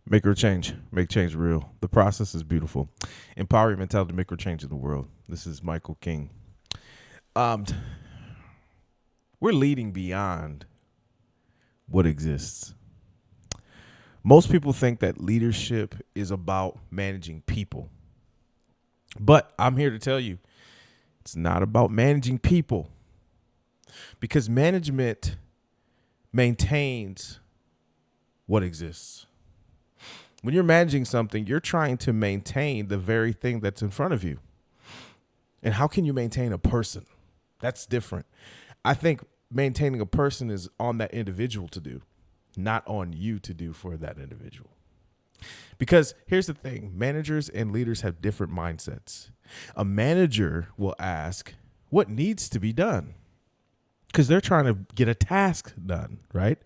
Make real change. Make change real. The process is beautiful. Empower your mentality to make real change in the world. This is Michael King. Um, we're leading beyond what exists. Most people think that leadership is about managing people. But I'm here to tell you, it's not about managing people. Because management maintains what exists. When you're managing something, you're trying to maintain the very thing that's in front of you. And how can you maintain a person? That's different. I think maintaining a person is on that individual to do, not on you to do for that individual. Because here's the thing, managers and leaders have different mindsets. A manager will ask, what needs to be done? Because they're trying to get a task done, right?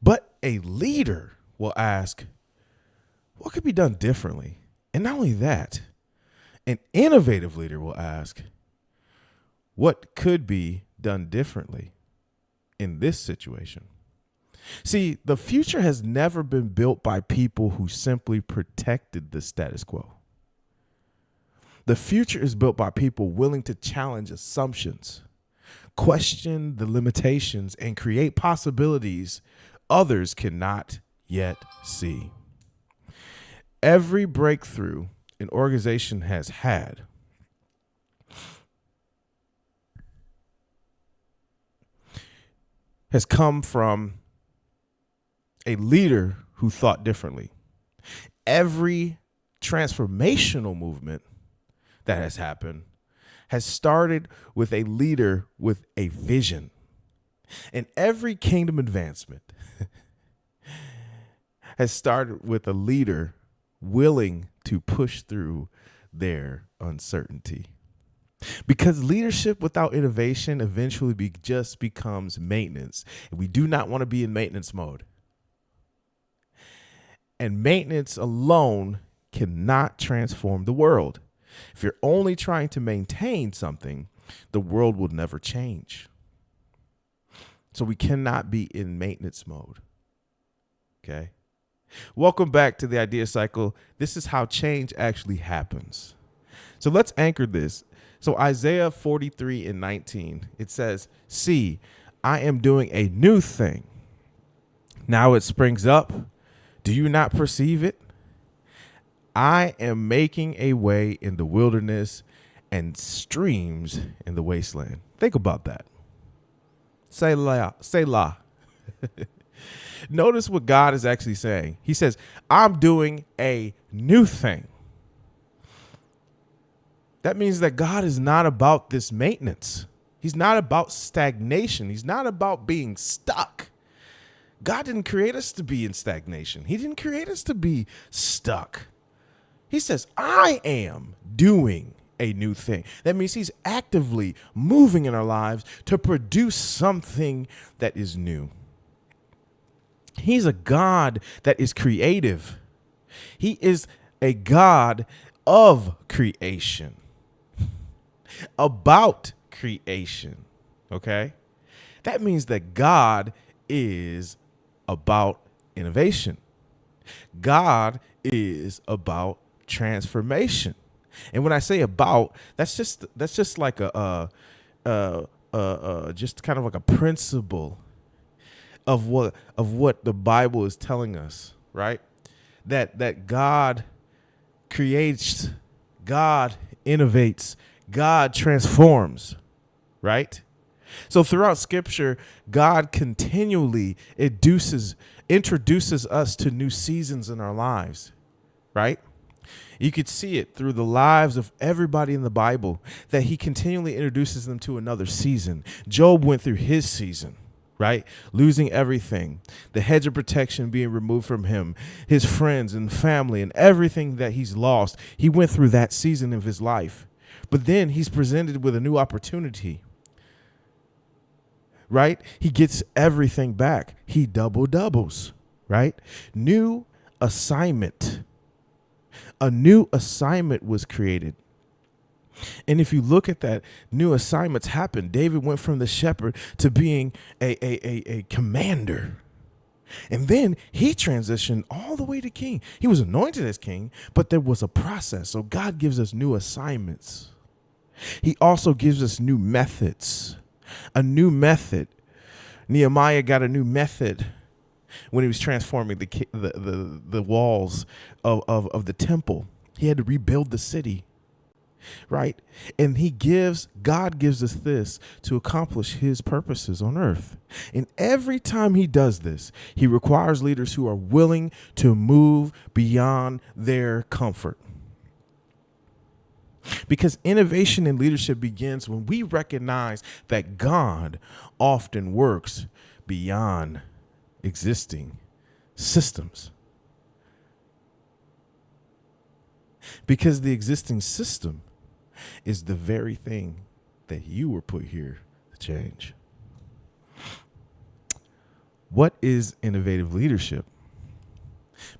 But a leader will ask, what could be done differently? And not only that, an innovative leader will ask, what could be done differently in this situation? See, the future has never been built by people who simply protected the status quo. The future is built by people willing to challenge assumptions, question the limitations, and create possibilities others cannot yet see. Every breakthrough an organization has had has come from a leader who thought differently. Every transformational movement that has happened has started with a leader with a vision. And every kingdom advancement has started with a leader willing to push through their uncertainty. Because leadership without innovation eventually just becomes maintenance. And we do not want to be in maintenance mode. And maintenance alone cannot transform the world. If you're only trying to maintain something, the world will never change. So we cannot be in maintenance mode. Okay? Welcome back to the Idea Cycle. This is how change actually happens. So let's anchor this. So Isaiah 43:19, it says, see, I am doing a new thing. Now it springs up. Do you not perceive it? I am making a way in the wilderness and streams in the wasteland. Think about that. Selah. Selah. Notice what God is actually saying. He says, I'm doing a new thing. That means that God is not about this maintenance. He's not about stagnation. He's not about being stuck. God didn't create us to be in stagnation. He didn't create us to be stuck. He says, I am doing a new thing. That means he's actively moving in our lives to produce something that is new. He's a God that is creative. He is a God of creation, about creation. Okay? That means that God is about innovation. God is about transformation. And when I say about, that's just like just kind of like a principle of what the Bible is telling us, right? That God creates, God innovates, God transforms, right? So throughout Scripture, God continually introduces us to new seasons in our lives, right? You could see it through the lives of everybody in the Bible that he continually introduces them to another season. Job went through his season, right? Losing everything, the hedge of protection being removed from him, his friends and family and everything that he's lost. He went through that season of his life. But then he's presented with a new opportunity, right? He gets everything back. He doubles, right? New assignment. A new assignment was created. And if you look at that, new assignments happened. David went from the shepherd to being a commander. And then he transitioned all the way to king. He was anointed as king, but there was a process. So God gives us new assignments. He also gives us new methods, a new method. Nehemiah got a new method when he was transforming the walls of the temple. He had to rebuild the city, right? And God gives us this to accomplish his purposes on earth. And every time he does this, he requires leaders who are willing to move beyond their comfort. Because innovation in leadership begins when we recognize that God often works beyond existing systems. Because the existing system is the very thing that you were put here to change. What is innovative leadership?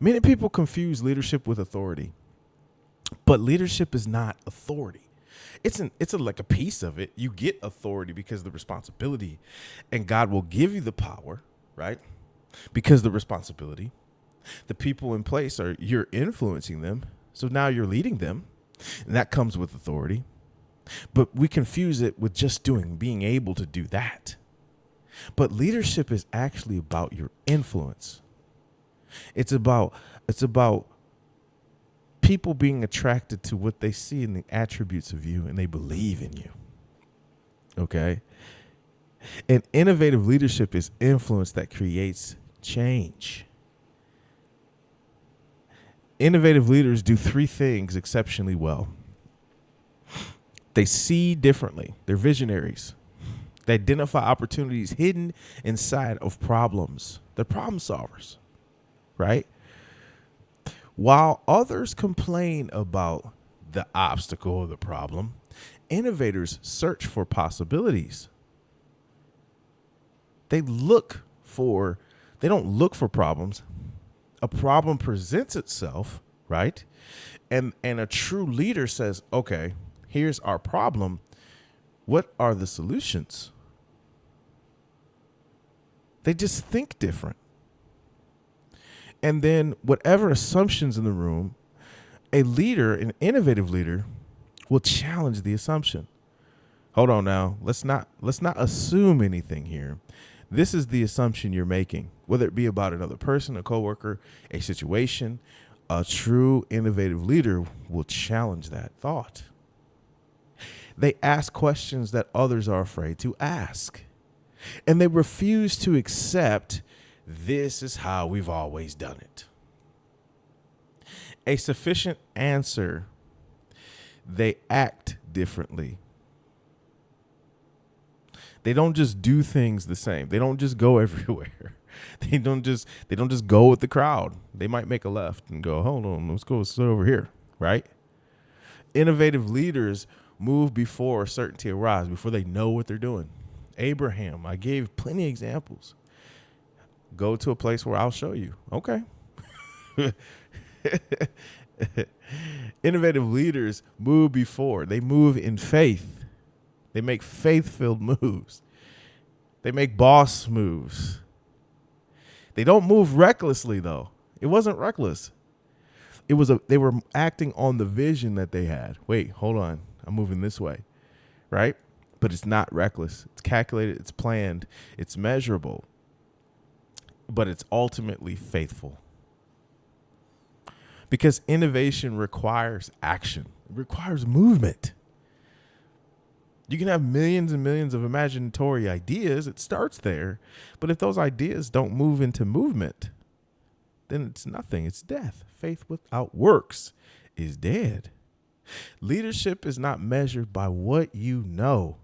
Many people confuse leadership with authority. But leadership is not authority. It's like a piece of it. You get authority because of the responsibility, and God will give you the power, right? Because the responsibility, the people in place you're influencing them. So now you're leading them, and that comes with authority. But we confuse it with just being able to do that. But leadership is actually about your influence. It's about people being attracted to what they see in the attributes of you, and they believe in you. Okay? And innovative leadership is influence that creates change. Innovative leaders do three things exceptionally well. They see differently. They're visionaries. They identify opportunities hidden inside of problems. They're problem solvers, right? While others complain about the obstacle or the problem, innovators search for possibilities. They don't look for problems. A problem presents itself, right? And a true leader says, okay, here's our problem. What are the solutions? They just think different. And then whatever assumptions in the room, an innovative leader will challenge the assumption. Hold on now. Let's not assume anything here. This is the assumption you're making, whether it be about another person, a coworker, a situation. A true innovative leader will challenge that thought. They ask questions that others are afraid to ask. And they refuse to accept this is how we've always done it. A sufficient answer, they act differently. They don't just do things the same. They don't just go everywhere. They don't just go with the crowd. They might make a left and go, hold on, let's go over here, right? Innovative leaders move before certainty arrives, before they know what they're doing. Abraham, I gave plenty of examples. Go to a place where I'll show you. Okay. Innovative leaders move before. They move in faith. They make faith-filled moves. They make boss moves. They don't move recklessly, though. It wasn't reckless. They were acting on the vision that they had. Wait, hold on. I'm moving this way, right? But it's not reckless. It's calculated. It's planned. It's measurable. But it's ultimately faithful. Because innovation requires action. It requires movement. You can have millions and millions of imaginatory ideas. It starts there. But if those ideas don't move into movement, then it's nothing. It's death. Faith without works is dead. Leadership is not measured by what you know.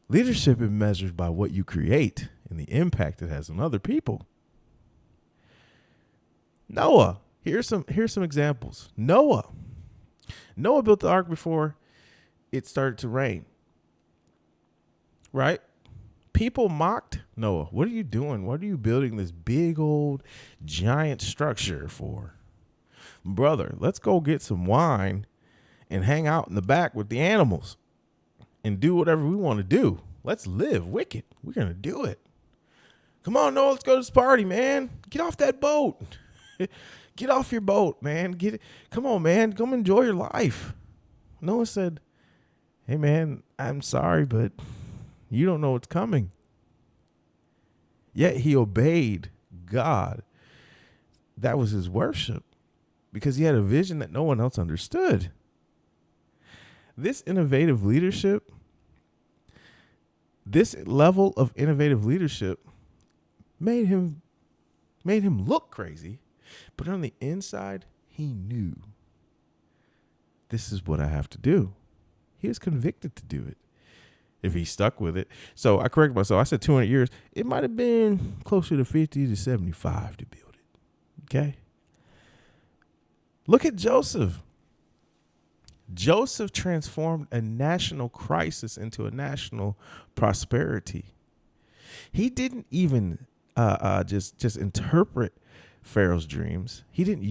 Leadership is measured by what you create and the impact it has on other people. Noah, here's some examples. Noah built the ark before it started to rain. Right? People mocked Noah. What are you doing? What are you building this big old giant structure for? Brother, let's go get some wine and hang out in the back with the animals and do whatever we want to do. Let's live wicked. We're going to do it. Come on, Noah, let's go to this party, man. Get off that boat. Get off your boat, man. Come on, man. Come enjoy your life. Noah said, hey, man, I'm sorry, but you don't know what's coming. Yet he obeyed God. That was his worship because he had a vision that no one else understood. This innovative leadership, this level of innovative leadership made him look crazy, but on the inside, he knew this is what I have to do. He was convicted to do it if he stuck with it. So I corrected myself. I said 200 years. It might have been closer to 50 to 75 to build it. Okay. Look at Joseph. Joseph transformed a national crisis into a national prosperity. He didn't even just interpret Pharaoh's dreams. He didn't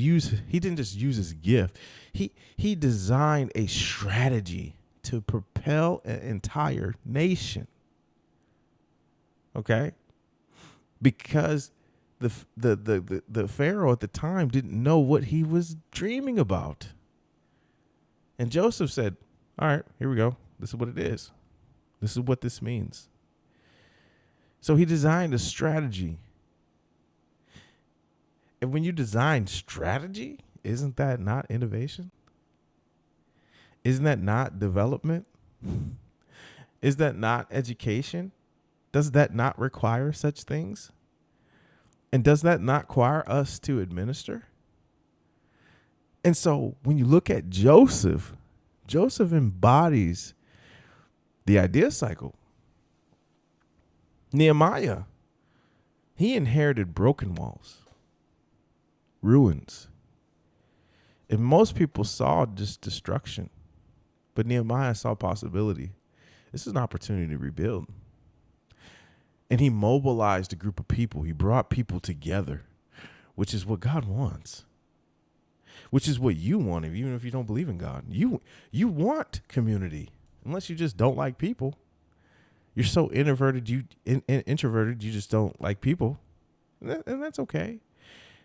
just use his gift. He designed a strategy to propel an entire nation. Okay? Because the Pharaoh at the time didn't know what he was dreaming about. And Joseph said, all right, here we go. This is what it is. This is what this means. So he designed a strategy. And when you design strategy, isn't that not innovation? Isn't that not development? Is that not education? Does that not require such things? And does that not require us to administer? And so when you look at Joseph embodies the idea cycle. Nehemiah, he inherited broken walls, ruins. And most people saw just destruction, but Nehemiah saw possibility. This is an opportunity to rebuild. And he mobilized a group of people. He brought people together, which is what God wants. Which is what you want, even if you don't believe in God. You want community, unless you just don't like people. You're so introverted, you just don't like people, and that's okay.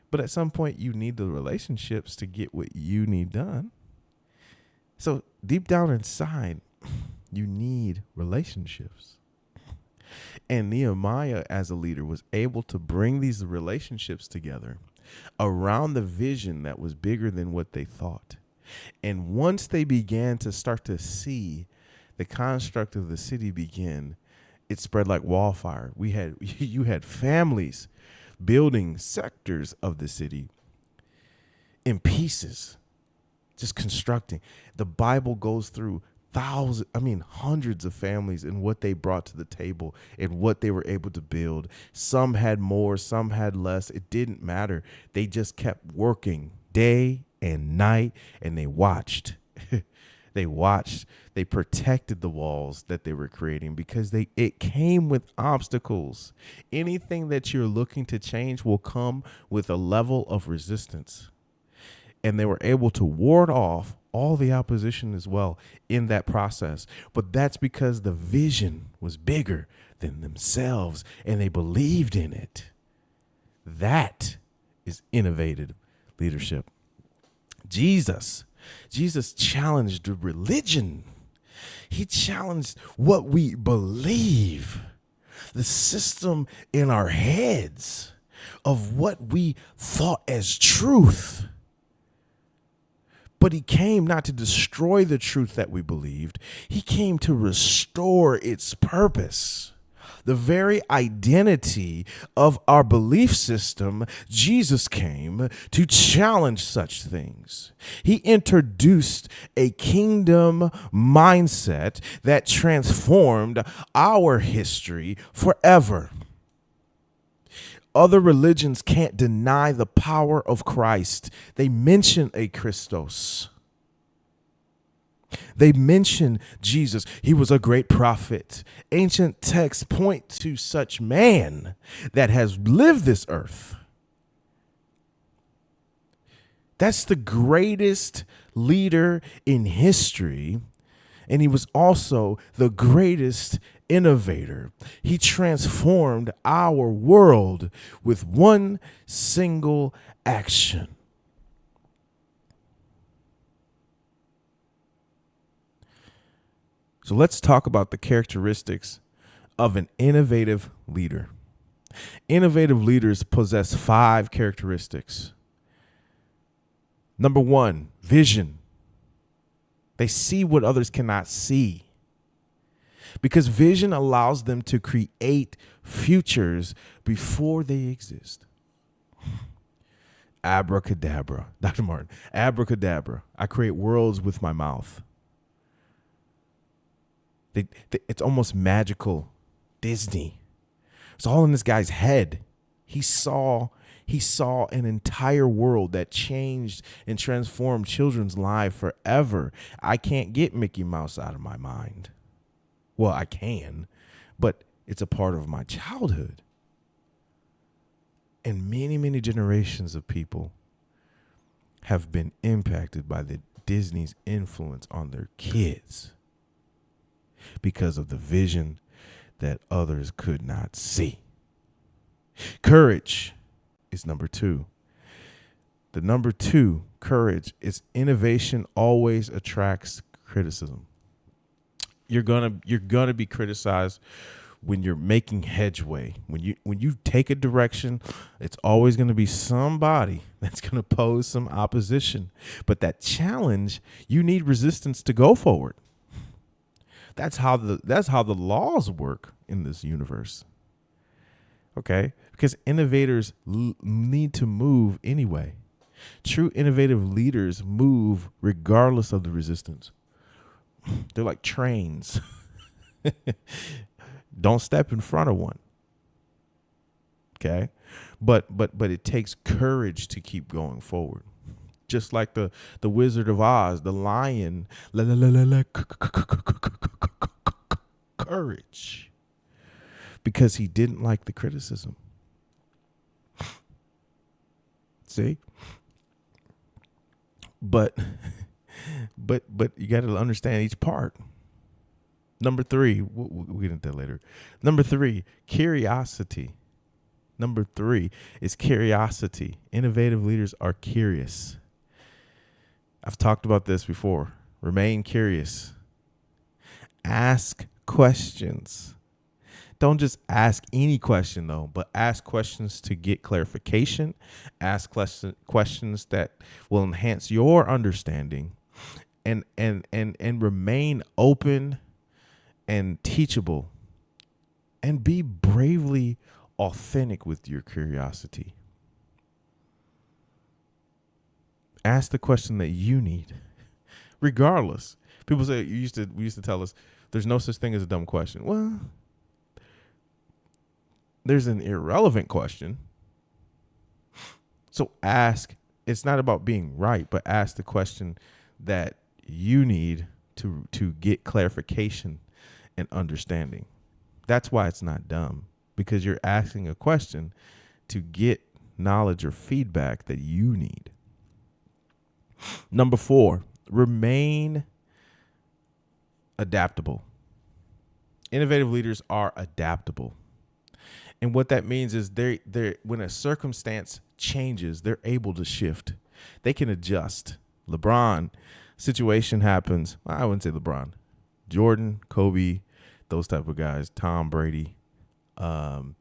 But at some point, you need the relationships to get what you need done. So deep down inside, you need relationships. And Nehemiah, as a leader, was able to bring these relationships together around the vision that was bigger than what they thought. And once they began to start to see the construct of the city begin, it spread like wildfire. You had families building sectors of the city in pieces, just constructing. The Bible goes through hundreds of families and what they brought to the table and what they were able to build. Some had more, some had less. It didn't matter. They just kept working day and night, and they watched. They watched. They protected the walls that they were creating because it came with obstacles. Anything that you're looking to change will come with a level of resistance. And they were able to ward off all the opposition as well in that process. But that's because the vision was bigger than themselves and they believed in it. That is innovative leadership. Jesus challenged religion. He challenged what we believe, the system in our heads of what we thought as truth. But he came not to destroy the truth that we believed. He came to restore its purpose. The very identity of our belief system, Jesus came to challenge such things. He introduced a kingdom mindset that transformed our history forever. Other religions can't deny the power of Christ. They mention a Christos. They mention Jesus. He was a great prophet. Ancient texts point to such man that has lived this earth. That's the greatest leader in history. And he was also the greatest innovator. He transformed our world with one single action. So let's talk about the characteristics of an innovative leader. Innovative leaders possess 5 characteristics. Number 1, vision. They see what others cannot see, because vision allows them to create futures before they exist. Abracadabra. Dr. Martin, abracadabra. I create worlds with my mouth. It's almost magical. Disney. It's all in this guy's head. He saw an entire world that changed and transformed children's lives forever. I can't get Mickey Mouse out of my mind. Well, I can, but it's a part of my childhood. And many, many generations of people have been impacted by the Disney's influence on their kids because of the vision that others could not see. Courage is number 2. The number 2, courage, is innovation always attracts criticism. You're gonna be criticized when you're making headway. When you take a direction, it's always going to be somebody that's going to pose some opposition. But that challenge, you need resistance to go forward. That's how the laws work in this universe. Okay? Because innovators need to move anyway. True innovative leaders move regardless of the resistance. They're like trains. Don't step in front of one. Okay? But it takes courage to keep going forward. Just like the Wizard of Oz, the lion, courage, because he didn't like the criticism. See? But you got to understand each part. Number 3, we'll get into that later. Number 3, curiosity. Number 3 is curiosity. Innovative leaders are curious. I've talked about this before. Remain curious. Ask questions. Don't just ask any question, though, but ask questions to get clarification. Ask questions that will enhance your understanding, and remain open and teachable, and be bravely authentic with your curiosity. Ask the question that you need, regardless. People say we used to tell us there's no such thing as a dumb question. Well, there's an irrelevant question. So ask. It's not about being right, but ask the question that you need to get clarification and understanding. That's why it's not dumb, because you're asking a question to get knowledge or feedback that you need. Number 4, remain adaptable. Innovative leaders are adaptable. And what that means is they're when a circumstance changes, they're able to shift. They can adjust. LeBron, situation happens. I wouldn't say LeBron. Jordan, Kobe, those type of guys, Tom Brady. When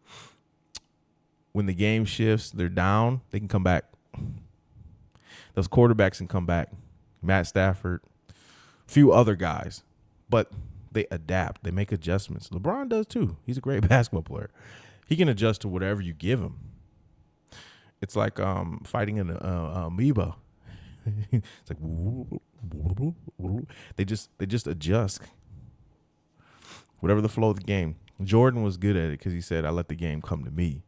the game shifts, they're down, they can come back. Those quarterbacks can come back. Matt Stafford, a few other guys. But they adapt. They make adjustments. LeBron does too. He's a great basketball player. He can adjust to whatever you give him. It's like fighting an amoeba. It's like they just adjust. Whatever the flow of the game. Jordan was good at it because he said, "I let the game come to me."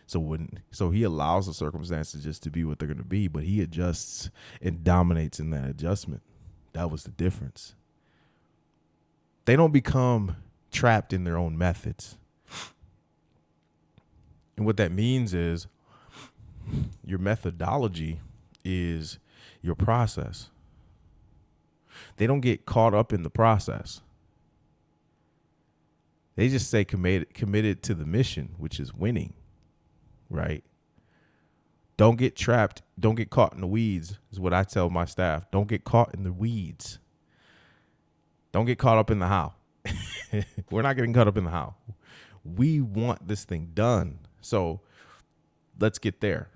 So he allows the circumstances just to be what they're going to be, but he adjusts and dominates in that adjustment. That was the difference. They don't become trapped in their own methods. And what that means is your methodology is your process. They don't get caught up in the process. They just say committed to the mission, which is winning, right? Don't get trapped. Don't get caught in the weeds is what I tell my staff. Don't get caught in the weeds. Don't get caught up in the how. We're not getting caught up in the how. We want this thing done. So let's get there.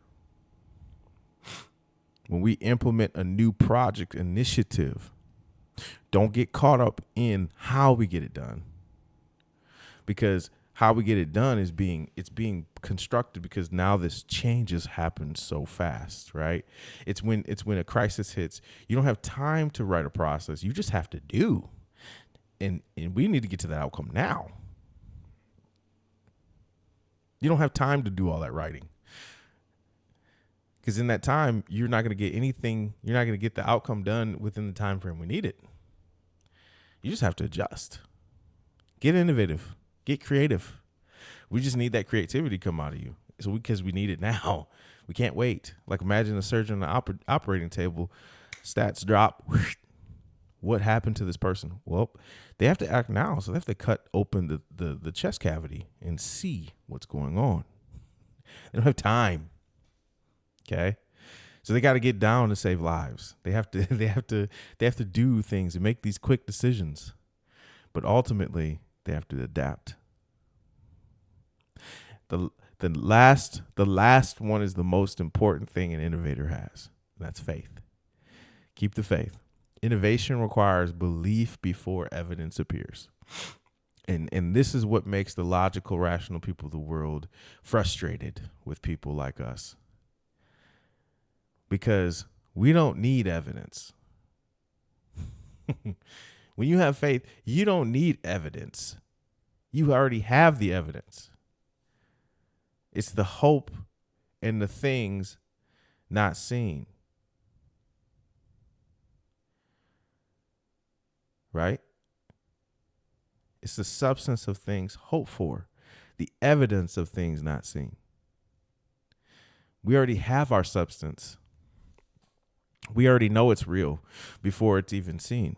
When we implement a new project initiative, don't get caught up in how we get it done. Because how we get it done is being constructed because now this change has happened so fast, right? It's when a crisis hits, you don't have time to write a process. You just have to do. And we need to get to that outcome now. You don't have time to do all that writing. Because in that time, you're not going to get anything. You're not going to get the outcome done within the time frame we need it. You just have to adjust. Get innovative. Get creative. We just need that creativity to come out of you. Because we need it now. We can't wait. Like imagine a surgeon on the operating table, stats drop. What happened to this person? Well, they have to act now. So they have to cut open the chest cavity and see what's going on. They don't have time. Okay. So they got to get down to save lives. They have to do things and make these quick decisions. But ultimately, they have to adapt. The last one is the most important thing an innovator has. And that's faith. Keep the faith. Innovation requires belief before evidence appears. And this is what makes the logical, rational people of the world frustrated with people like us. Because we don't need evidence. When you have faith, you don't need evidence. You already have the evidence. It's the hope and the things not seen. Right? It's the substance of things hoped for, the evidence of things not seen. We already have our substance. We already know it's real before it's even seen.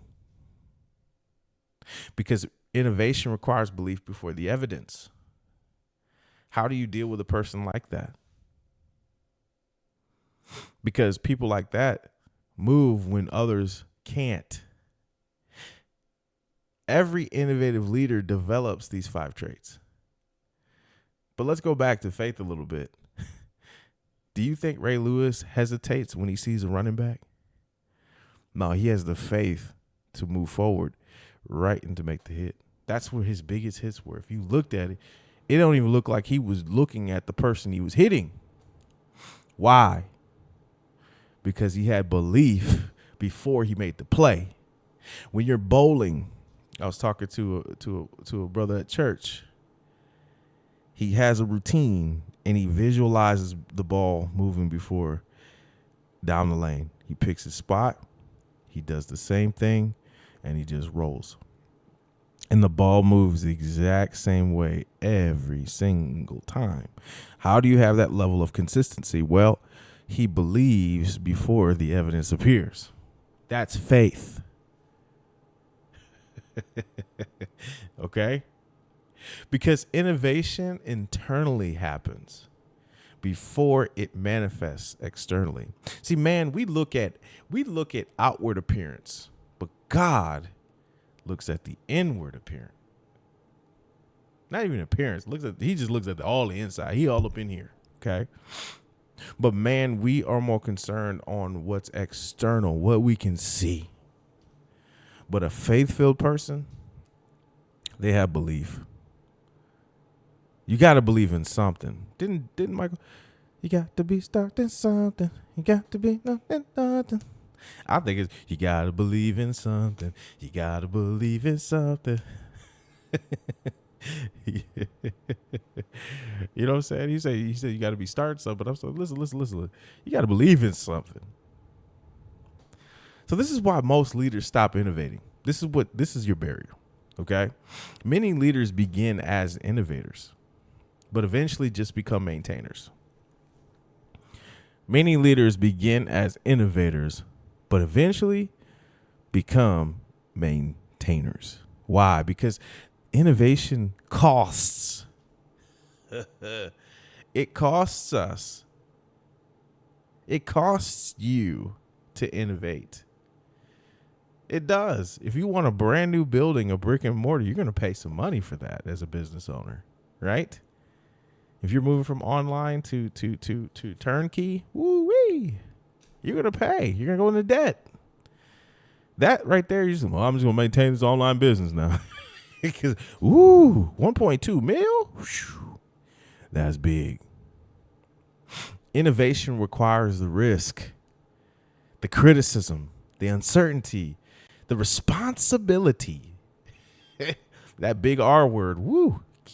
Because innovation requires belief before the evidence. How do you deal with a person like that? Because people like that move when others can't. Every innovative leader develops these 5 traits. But let's go back to faith a little bit. Do you think Ray Lewis hesitates when he sees a running back? No, he has the faith to move forward, right, and to make the hit. That's where his biggest hits were. If you looked at it, it don't even look like he was looking at the person he was hitting. Why? Because he had belief before he made the play. When you're bowling, I was talking to a brother at church. He has a routine and he visualizes the ball moving before down the lane. He picks his spot. He does the same thing and he just rolls. And the ball moves the exact same way every single time. How do you have that level of consistency? Well, he believes before the evidence appears. That's faith. Okay? Because innovation internally happens before it manifests externally. See, man, we look at outward appearance, but God looks at the inward appearance. Not even appearance. He just looks at all the inside. He all up in here. Okay. But man, we are more concerned on what's external, what we can see. But a faith-filled person, they have belief. You got to believe in something. Didn't Michael? You got to be starting something. You got to be nothing. I think it's you got to believe in something. You got to believe in something. You know what I'm saying? He said you got to be starting something. But I'm saying, listen. You got to believe in something. So this is why most leaders stop innovating. This is your barrier. Okay. Many leaders begin as innovators, but eventually just become maintainers. Many leaders begin as innovators, but eventually become maintainers. Why? Because Innovation costs. It costs us. It costs you to innovate. It does. If you want a brand new building, a brick and mortar, you're going to pay some money for that as a business owner, right? If you're moving from online to turnkey, woo-wee, you're going to pay. You're going to go into debt. That right there, you say, well, I'm just going to maintain this online business now. Because, 1.2 mil? Whew, that's big. Innovation requires the risk, the criticism, the uncertainty, the responsibility. That big R word,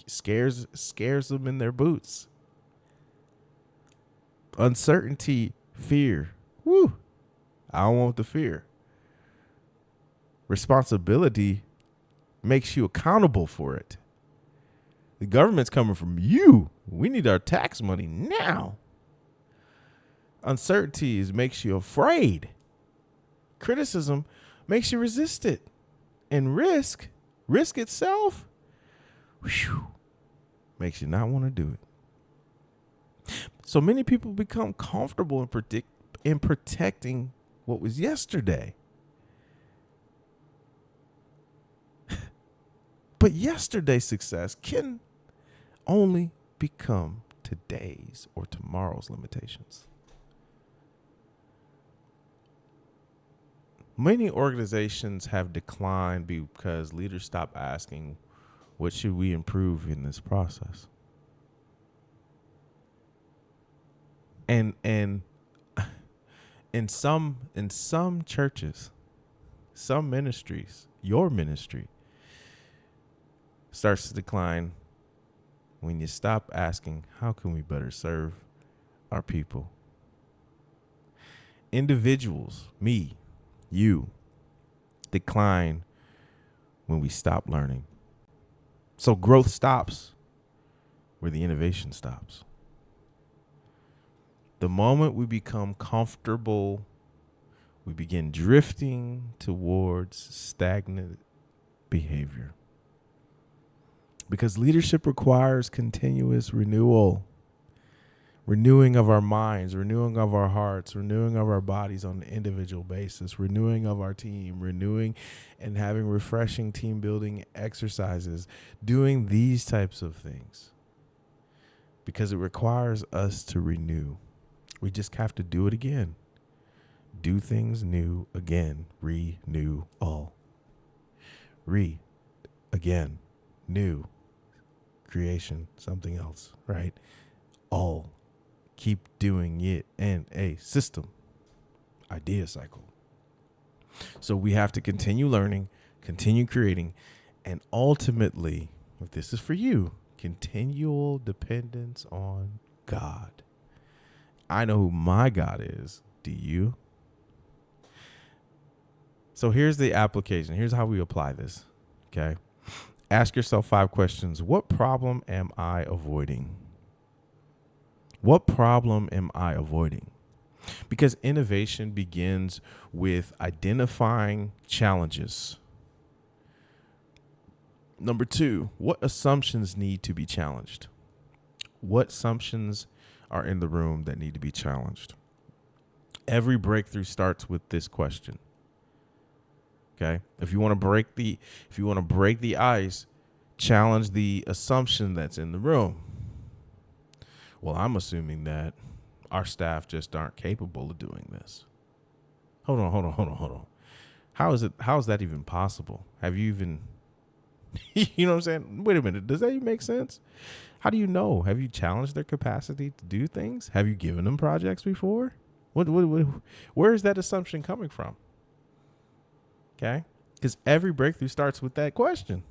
scares them in their boots. Uncertainty, fear. I don't want the fear. Responsibility makes you accountable for it. The government's coming from you. We need our tax money now. Uncertainty makes you afraid. Criticism makes you resist it. And risk itself, makes you not want to do it. So many people become comfortable in protecting what was yesterday. But yesterday's success can only become today's or tomorrow's limitations. Many organizations have declined because leaders stop asking, what should we improve in this process? And in some churches, some ministries, your ministry starts to decline when you stop asking, how can we better serve our people? Individuals, me, you, decline when we stop learning. So growth stops where the innovation stops. The moment we become comfortable, we begin drifting towards stagnant behavior. Because leadership requires continuous renewing of our minds, renewing of our hearts, renewing of our bodies on an individual basis, renewing of our team, renewing and having refreshing team building exercises, doing these types of things. Because it requires us to renew. We just have to do it again. Do things new again. Renew all. Again. New. Creation. Something else, right? All. Keep doing it in a system. Idea cycle. So we have to continue learning, continue creating, and ultimately, if this is for you, continual dependence on God. I know who my God is. Do you? So here's the application. Here's how we apply this. Okay. Ask yourself 5 questions. What problem am I avoiding? What problem am I avoiding? Because innovation begins with identifying challenges. Number 2, what assumptions need to be challenged? What assumptions are in the room that need to be challenged? Every breakthrough starts with this question. Okay? If you want to break the ice, challenge the assumption that's in the room. Well, I'm assuming that our staff just aren't capable of doing this. Hold on. How is that even possible? Have you even, you know what I'm saying? Wait a minute. Does that even make sense? How do you know? Have you challenged their capacity to do things? Have you given them projects before? Where is that assumption coming from? Okay. Because every breakthrough starts with that question.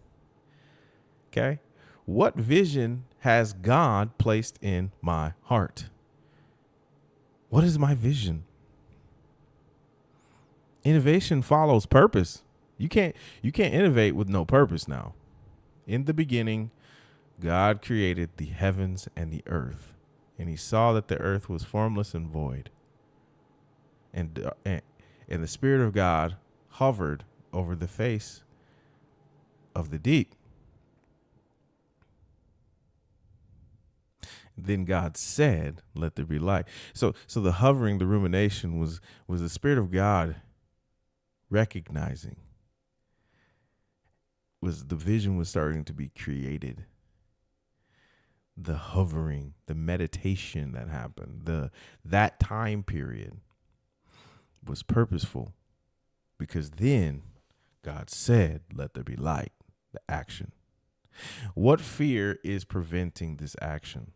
Okay. What vision has God placed in my heart? What is my vision? Innovation follows purpose. You can't innovate with no purpose now. In the beginning, God created the heavens and the earth, and he saw that the earth was formless and void. And the Spirit of God hovered over the face of the deep. Then God said, let there be light. So the hovering, the rumination was the Spirit of God recognizing, was the vision was starting to be created. The hovering, the meditation that happened, that time period was purposeful, because then God said, let there be light, the action. What fear is preventing this action?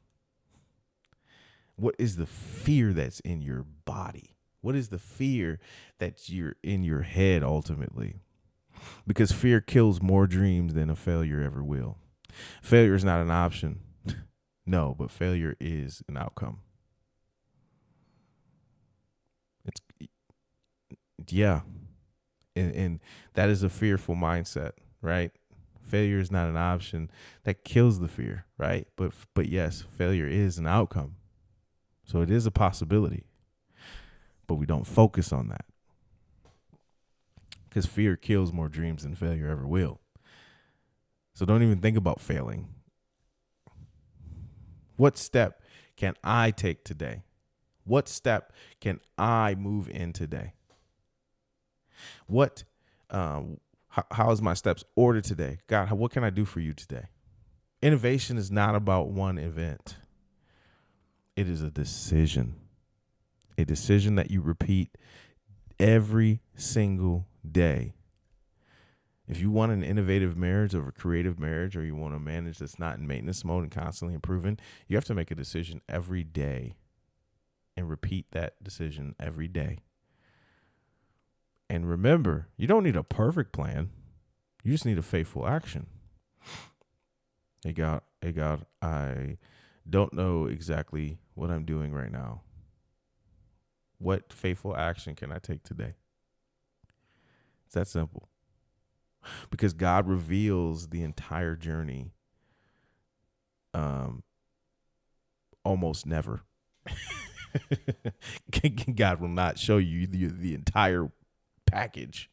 What is the fear that's in your body? What is the fear that's in your head ultimately? Because fear kills more dreams than a failure ever will. Failure is not an option. No, but failure is an outcome. Yeah. And that is a fearful mindset, right? Failure is not an option. That kills the fear, right? But yes, failure is an outcome. So it is a possibility, but we don't focus on that, because fear kills more dreams than failure ever will. So don't even think about failing. What step can I take today? What step can I move in today? How is my steps ordered today? God, what can I do for you today? Innovation is not about one event. It is a decision that you repeat every single day. If you want an innovative marriage or a creative marriage, or you want a marriage that's not in maintenance mode and constantly improving, you have to make a decision every day and repeat that decision every day. And remember, you don't need a perfect plan. You just need a faithful action. Hey God, I don't know exactly what I'm doing right now. What faithful action can I take today? It's that simple. Because God reveals the entire journey almost never. God will not show you the entire package,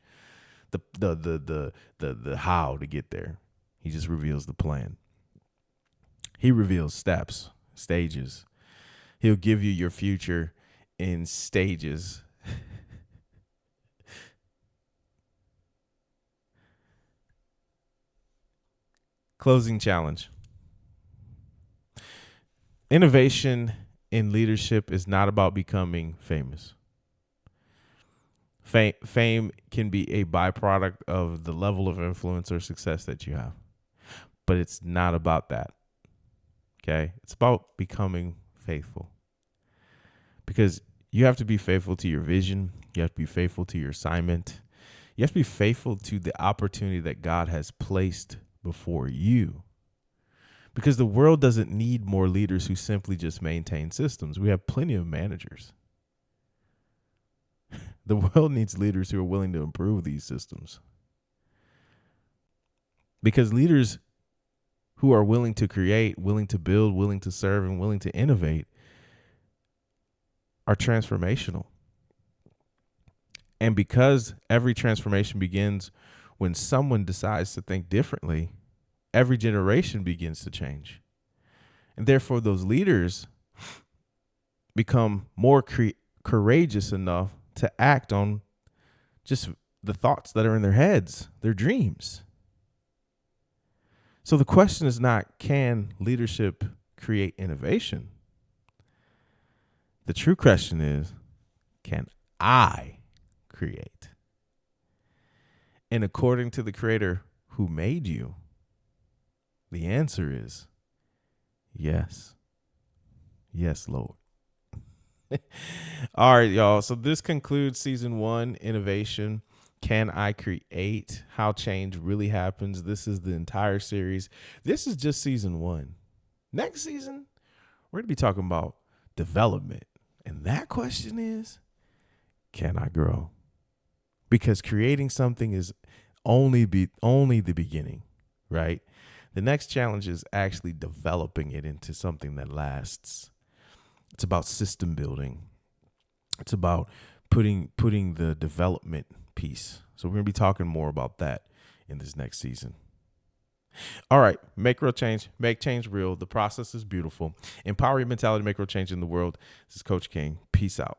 the how to get there. He just reveals the plan. He reveals steps, stages. He'll give you your future in stages. Closing challenge. Innovation in leadership is not about becoming famous. Fame can be a byproduct of the level of influence or success that you have, but it's not about that. Okay? It's about becoming faithful, because you have to be faithful to your vision. You have to be faithful to your assignment. You have to be faithful to the opportunity that God has placed before you, because the world doesn't need more leaders who simply just maintain systems. We have plenty of managers. The world needs leaders who are willing to improve these systems, because leaders who are willing to create, willing to build, willing to serve, and willing to innovate are transformational. And because every transformation begins when someone decides to think differently, every generation begins to change. And therefore, those leaders become more courageous enough to act on just the thoughts that are in their heads, their dreams. So the question is not, can leadership create innovation? The true question is, can I create? And according to the Creator who made you, the answer is yes. Yes, Lord. All right, y'all. So this concludes season 1, innovation. Can I create? How change really happens. This is the entire series. This is just season 1. Next season, we're going to be talking about development. And that question is, can I grow? Because creating something is only the beginning, right? The next challenge is actually developing it into something that lasts. It's about system building. It's about putting the development piece. So we're going to be talking more about that in this next season. All right. Make real change. Make change real. The process is beautiful. Empower your mentality, make real change in the world. This is Coach King. Peace out.